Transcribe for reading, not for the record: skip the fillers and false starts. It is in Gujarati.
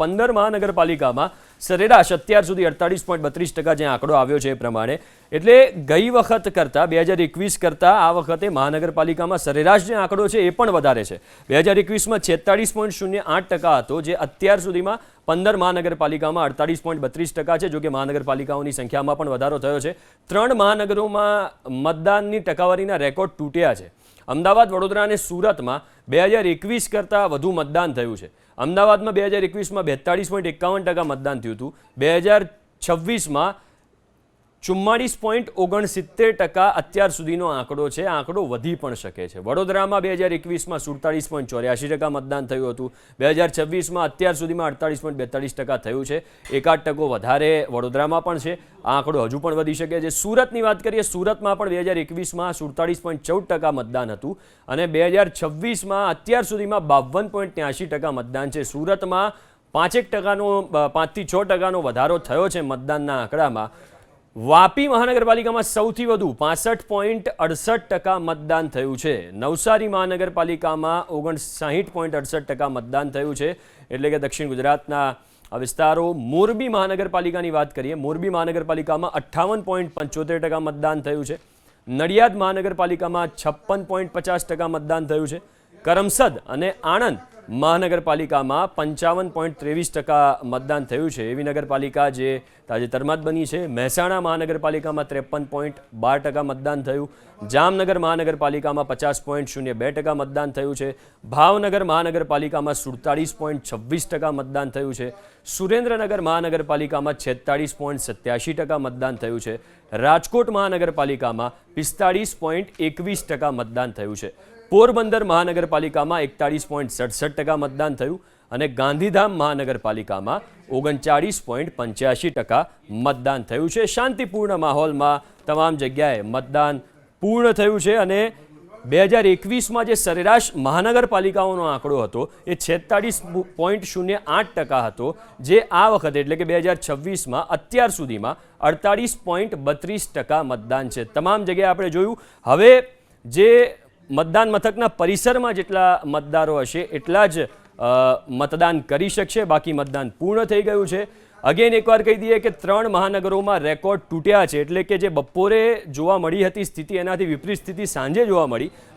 15 મહાનગરપાલિકામાં સરેરાશ અત્યાર સુધી 48.32% જે આંકડો આવ્યો છે એ પ્રમાણે, એટલે ગઈ વખત કરતાં 2021 કરતાં આ વખતે મહાનગરપાલિકામાં સરેરાશ જે આંકડો છે એ પણ વધારે છે. 2021માં 46.08% હતો, જે અત્યાર સુધીમાં 15 મહાનગરપાલિકામાં 48.32% છે. જો કે મહાનગરપાલિકાઓની સંખ્યામાં પણ વધારો થયો છે. 3 મહાનગરોમાં મતદાનની ટકાવારીના રેકોર્ડ તૂટ્યા છે. અમદાવાદ, વડોદરા અને સુરતમાં 2021 કરતાં વધુ મતદાન થયું છે. અમદાવાદમાં 2021માં 42.51% મતદાન થયું હતું. 2026માં 44.69% અત્યાર સુધીનો આંકડો છે. આંકડો વધી પણ શકે છે. વડોદરામાં 2021માં 47.84% મતદાન થયું હતું. 2026માં અત્યાર સુધીમાં 48.42% થયું છે. 1% વધારે વડોદરામાં પણ છે. આ આંકડો હજુ પણ વધી શકે છે. સુરતની વાત કરીએ, સુરતમાં પણ 2021માં 47.14% મતદાન હતું અને 2026માં અત્યાર સુધીમાં 52.83% મતદાન છે. સુરતમાં 5% થી 6% વધારો થયો છે મતદાનના આંકડામાં. વાપી મહાનગરપાલિકામાં સૌથી વધુ 65.68% મતદાન થયું છે. નવસારી મહાનગરપાલિકામાં 59.68% મતદાન થયું છે. એટલે કે દક્ષિણ ગુજરાતના વિસ્તારો. મોરબી મહાનગરપાલિકાની વાત કરીએ, મોરબી મહાનગરપાલિકામાં 58.75% મતદાન થયું છે. નડિયાદ મહાનગરપાલિકામાં 56.50% મતદાન થયું છે. કરમસદ અને આણંદ મહાનગરપાલિકામાં 55.23% મતદાન થયું છે. એવી નગરપાલિકા જે તાજેતરમાં જ બની છે. મહેસાણા મહાનગરપાલિકામાં 53.12% મતદાન થયું. જામનગર મહાનગરપાલિકામાં 50.02% મતદાન થયું છે. ભાવનગર મહાનગરપાલિકામાં 47.26% મતદાન થયું છે. સુરેન્દ્રનગર મહાનગરપાલિકામાં 46.87% મતદાન થયું છે. રાજકોટ મહાનગરપાલિકામાં 45.21% મતદાન થયું છે. પોરબંદર મહાનગરપાલિકામાં 41.67% મતદાન થયું અને ગાંધીધામ મહાનગરપાલિકામાં 39.85% મતદાન થયું છે. શાંતિપૂર્ણ માહોલમાં તમામ જગ્યાએ મતદાન પૂર્ણ થયું છે અને 2021માં જે સરેરાશ મહાનગરપાલિકાઓનો આંકડો હતો એ 46.08% હતો, જે આ વખતે એટલે કે 2026માં અત્યાર સુધીમાં 48.32% મતદાન છે. તમામ જગ્યાએ આપણે જોયું. હવે જે મતદાન મથકના પરિસરમાં જેટલા મતદારો હશે એટલા જ મતદાન કરી શકશે. બાકી મતદાન પૂર્ણ થઈ ગયું છે. અગેન એકવાર કહી દઈએ કે 3 મહાનગરોમાં રેકોર્ડ તૂટ્યા છે. એટલે કે જે બપોરે જોવા મળી હતી સ્થિતિ, એનાથી વિપરીત સ્થિતિ સાંજે જોવા મળી.